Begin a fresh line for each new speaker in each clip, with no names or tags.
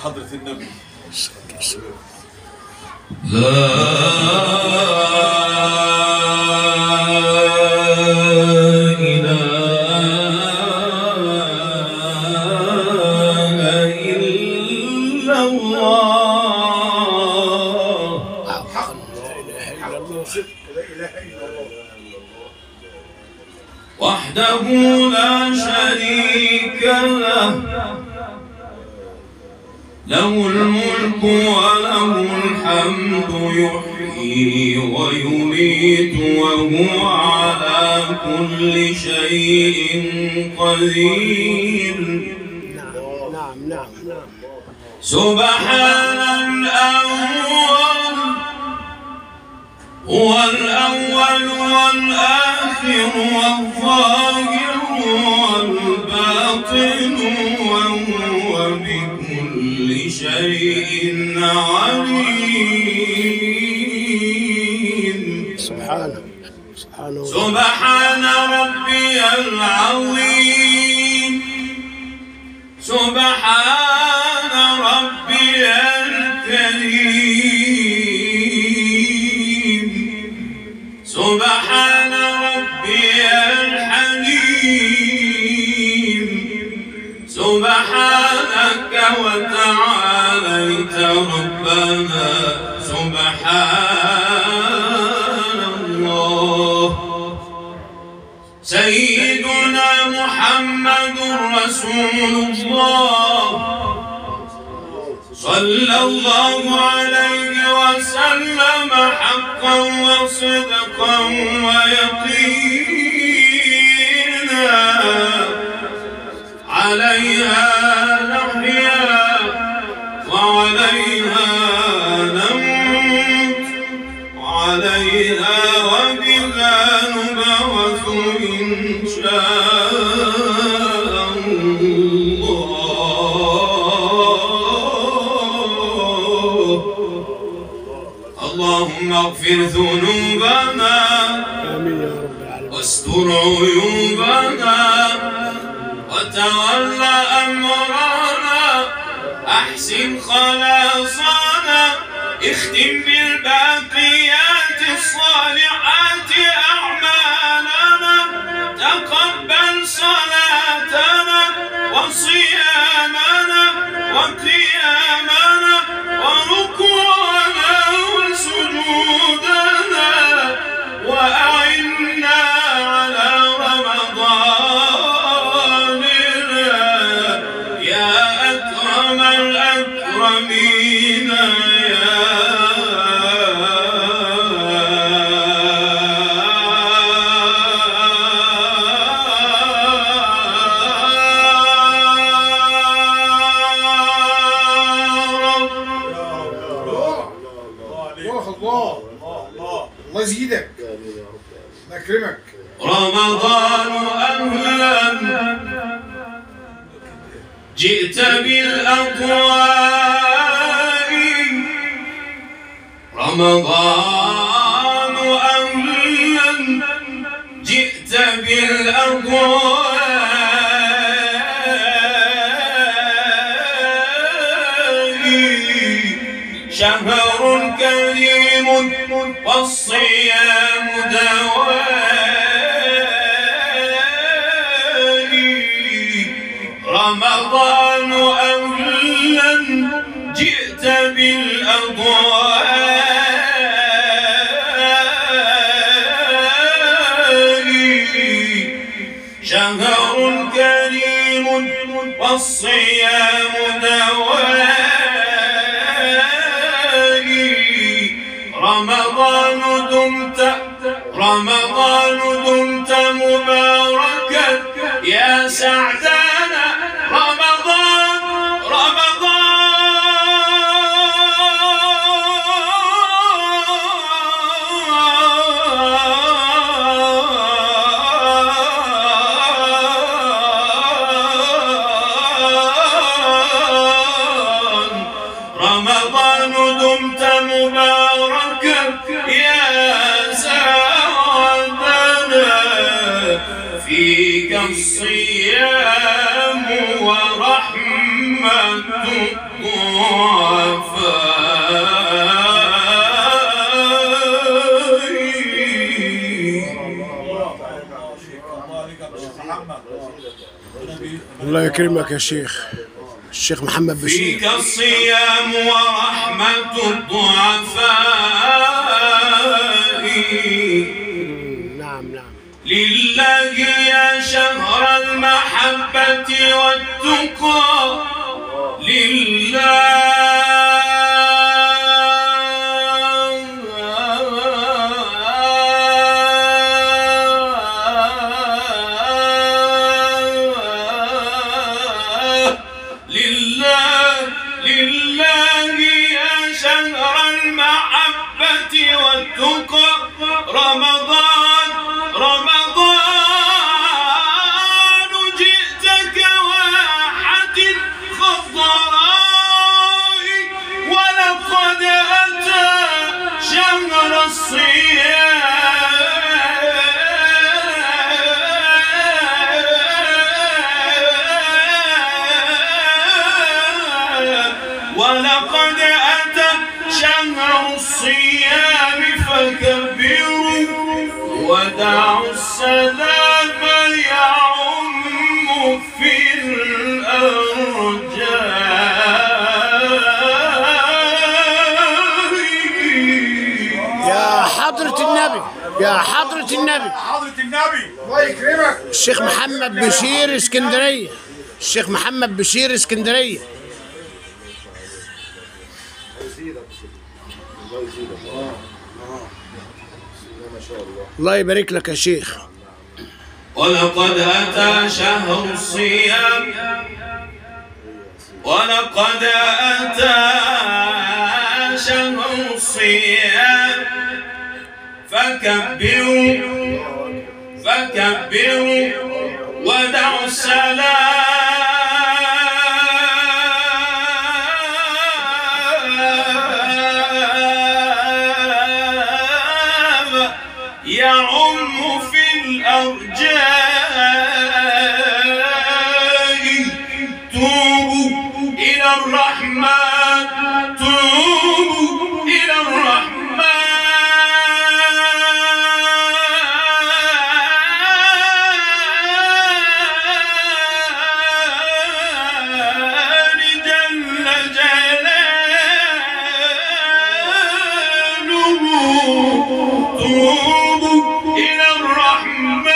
حضرة النبي.
وحده لا شريك له، له الملك وله الحمد، يحيي ويميت وهو على كل شيء قدير.
نعم.
سبحان الأول، هو الأول والآخر والظاهر والباطن، وهو بكل شيء عليم.
سبحانه.
سبحان ربي العظيم، سبحان ربي الكريم، سبحان ربي الحليم، سبحانك وتعاليت ربنا، سبحان الله. سيدنا محمد رسول الله، صلى الله عليه وسلم حقا وصدقا ويقينا، عليها نحيا وعليها نموت، وعليها وبها نبعث إن شاء الله. اللهم اغفر ذنوبنا واستر عيوبنا وتول أمرنا، أحسن خلاصنا، اختم بالباقيات الصالحات أعمالنا، تقبل صلاتنا وصيامنا وقيامنا وركوعنا وسجودنا، وأعنا على رمضاننا يا أكرم الأكرمين.
الله يزيدك، الله يكرمك.
رمضان أهلا جئت بالأضواء، رمضان أهلا جئت بالأضواء، شهر كريم والصيام دوائي، رمضان أهلا جئت بالأضواء، شهر كريم والصيام دوائي، رمضان دمت مباركا يا سعدنا، رمضان دمت مباركا يا سعدنا، فيك الصيام ورحمة الله.
الله يكرمك يا شيخ. الشيخ محمد بشير.
فيك الصيام ورحمة الضعفاء.
نعم نعم.
لله يا شهر المحبة والتقى، لله لله يا شهر المحبة والتقى، رمضان رمضان جئتك واحة خضراء، ولقد أتى شهر الصيام، ولقد أتى شهر الصيام، فكبروا ودعوا السلام يعم في الأرجاء.
يا حضرة النبي، يا حضرة النبي.
حضرة النبي الله يكرمك.
الشيخ محمد بشير اسكندرية. الشيخ محمد بشير اسكندرية. الله يبارك لك يا شيخ.
ولقد أتى شهر الصيام، ولقد أتى شهر الصيام، فكبروا ودعوا السلام يعم في الأرجاء. توبوا إلى الرحمن، توبوا إلى الرحمن، جل جلاله. توبوا إلى الرحمن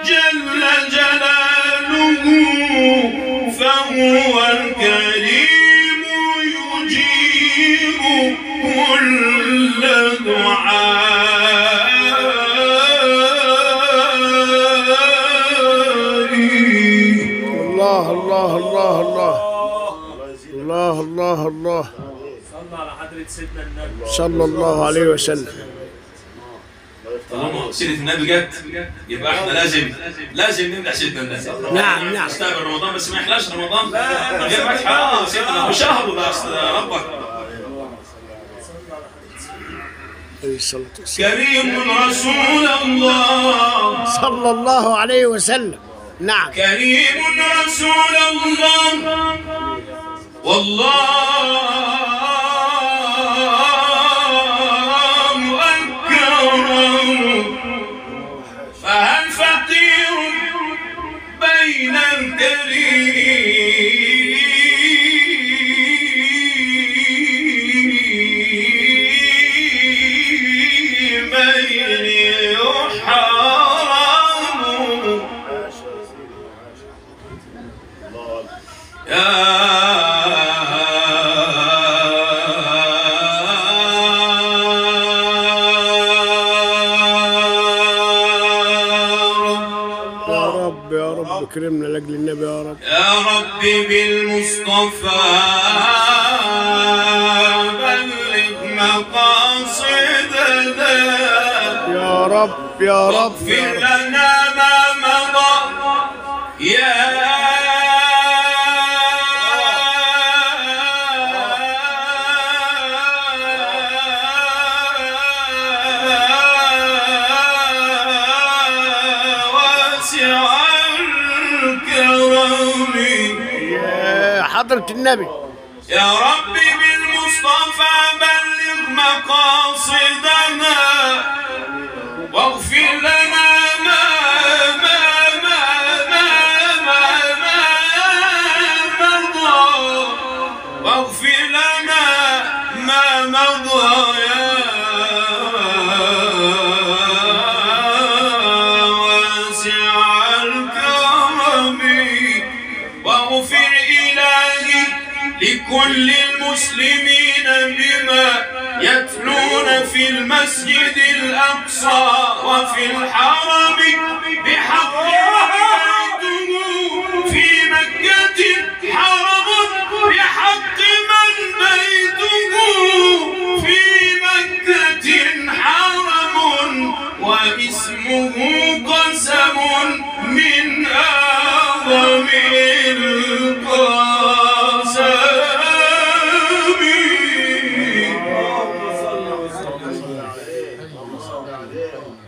جل جلاله، فهو الكريم يجيب كل دعاء.
الله الله الله الله الله الله الله.
صلى على حضرة سيدنا النبي
صلى الله عليه وسلم.
طالما سيرة النبي جت يبقى احنا لازم نمدح سيدنا النبي.
نعم نعم.
نستقبل رمضان بس ما يحلاش رمضان من غير مدح. سيدنا هو شهر وده اصل ربك.
عليه الصلاة والسلام.
كريم رسول الله،
صلى الله عليه وسلم. نعم.
كريم رسول الله، والله أكرم. فهل فقير بين الكريمين يحرم؟
يا رب اكرمنا لاجل النبي يا رب.
يا رب بالمصطفى بلغ مقاصدنا،
يا رب يا رب
واغفر
يا رب.
لنا ما مضى يا
حضرة النبي.
يا ربي بالمصطفى بلغ مقاصدنا، واغفر لنا ما واغفر لنا ما مضى يا واسع الكرم واغفر إلهي لكل المسلمين بما يتلون في المسجد الأقصى وفي الحرم بحق في مكة حرم بحق من بيته في مكة حرم واسمه قسم من أعظم القسم.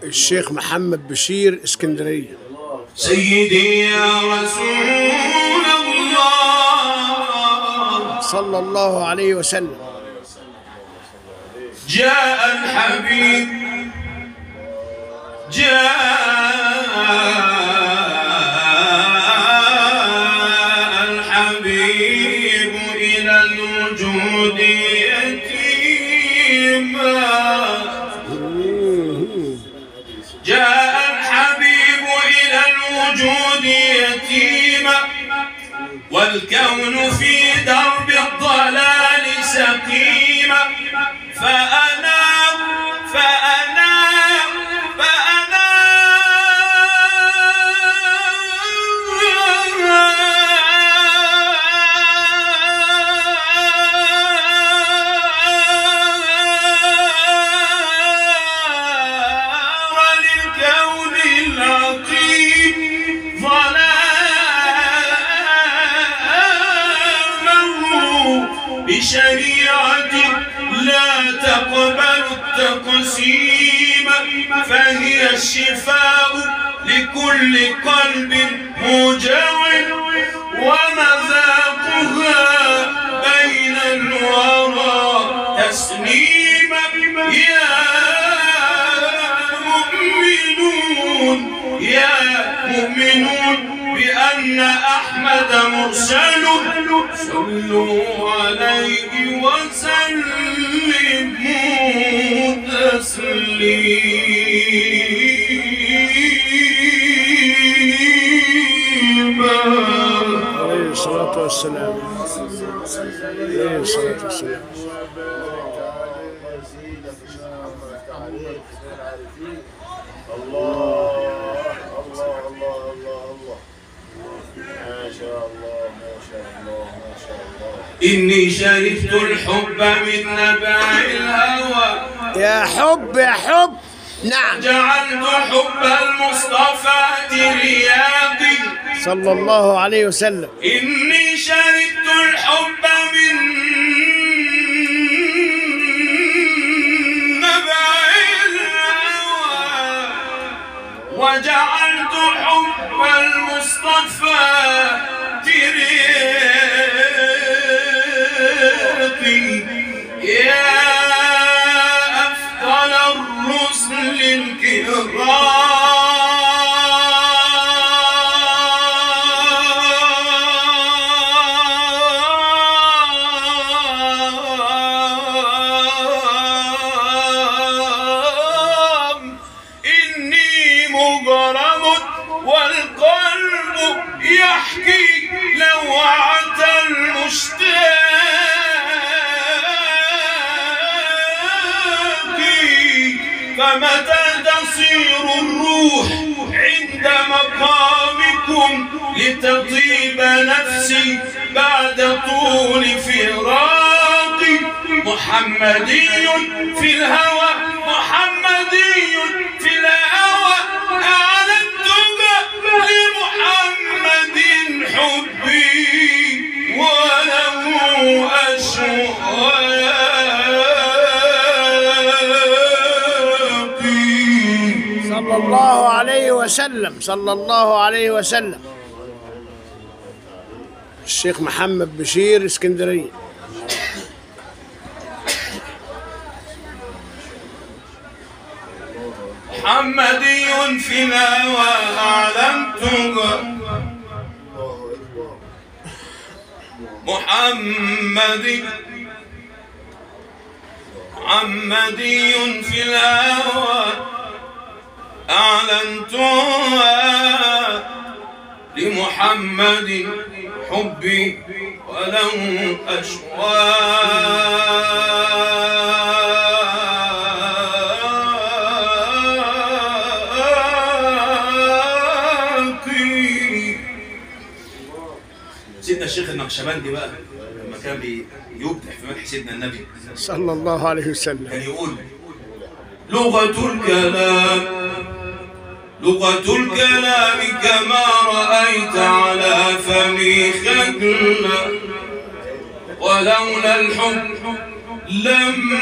الشيخ محمد بشير اسكندرية.
سيدي يا رسول الله
صلى الله عليه وسلم.
جاء الحبيب إلى الوجود يتيما جاء الحبيب إلى الوجود يتيما والكون في درب الضلال سقيما فأنا بشريعة لا تقبل التقسيم فهي الشفاء لكل قلب موجع ومذاقها بين الورى تسليم يا مؤمنون بأن أحمد مرسل صلوا عليه وسلموا تسليما.
عليه الصلاة والسلام. عليه الصلاة والسلام.
إني شربت الحب من نبع الهوى
يا حب يا حب. نعم.
جعلت حب المصطفى ترياقي
صلى الله عليه وسلم.
إني شربت الحب من نبع الهوى وجعلت حب المصطفى يا أفضل الرسل الكرام إني مغرم والقلب يحكي لوعة المشتاق فمتى تصير الروح عند مقامكم لتطيب نفسي بعد طول فراقي محمدي في الهوى محمدي في الهوى أعلنت لمحمد حبي وله أشواقي.
صلى الله عليه وسلم. صلى الله عليه وسلم. الشيخ محمد بشير اسكندرية.
محمدي في الهوى أعلمت محمد محمدي في الهوى أعلنتها لمحمد حبي ولو أشواقي. سيدنا الشيخ النقشبندي بقى لما كان بيبدع في مدح سيدنا النبي
صلى الله عليه وسلم
كان يقول لغة الكلام كما رأيت على فمي خجلا ولولا الحب لم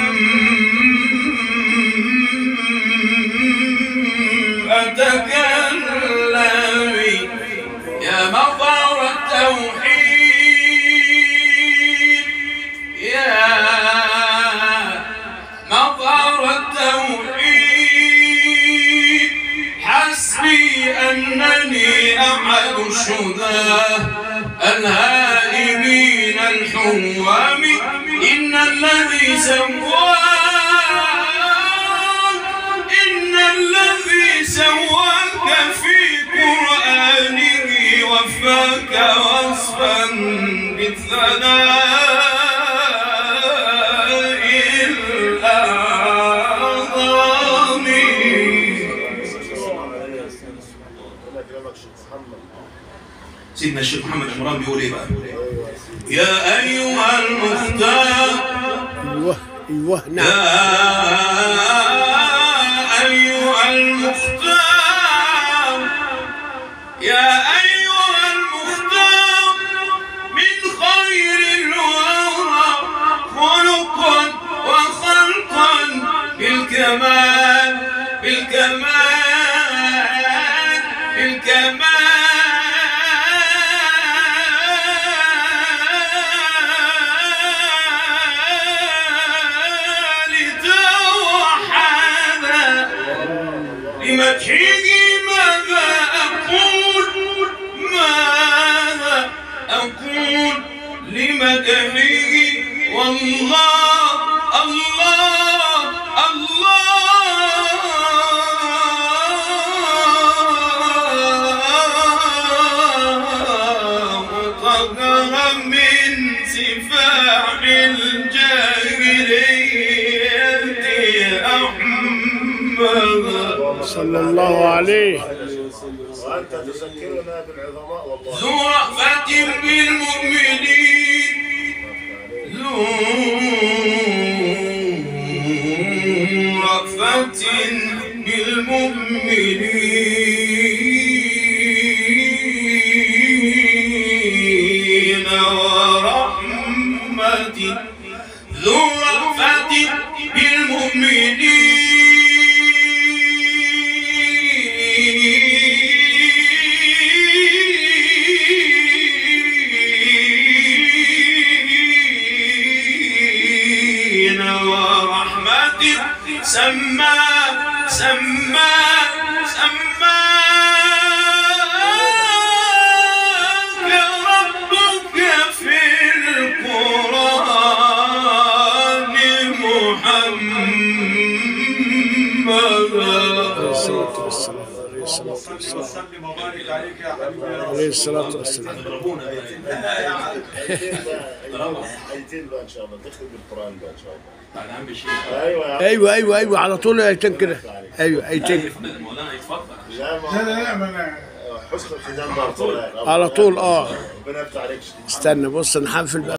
أتكلم يا مظهر التوحيد يا مظهر التوحيد حسبي أنني أحد الشهداء الهائمين الحوام إن الذي سواك في قرآنه وفاك وصفا بالثناء الأعظم. سيدنا الشيخ محمد عمران بيقول ايه بقى؟ يا أيها المختار
ايوه نعم
يا أيها المختار يا أيها المختار من خير الورى خلقا وخلقا بالكمال لمدحه ماذا أقول لمدحه والله الله طهر من سفاح الجاهلية أحمد
صلى الله عليه.
وأنت تذكرنا بالعظماء والله.
ذو رأفة بالمؤمنين ذو رأفة بالمؤمنين ورحمة ذو رأفة بالمؤمنين ورحمة سماك ربك في القرآن محمدا
وسلم وبارك عليك يا حبيبي
عليه الصلاة والسلام.
ايتين بقى ان شاء الله تختم بالقران بقى ان شاء الله.
اهم شيء
ايوه على طول ايتين كده. ايوه ايتين
مولانا يتفضل.
لا ما
حسن الختام بقى
على طول.
ربنا يفتح عليك.
استنى بص نحفل بقى.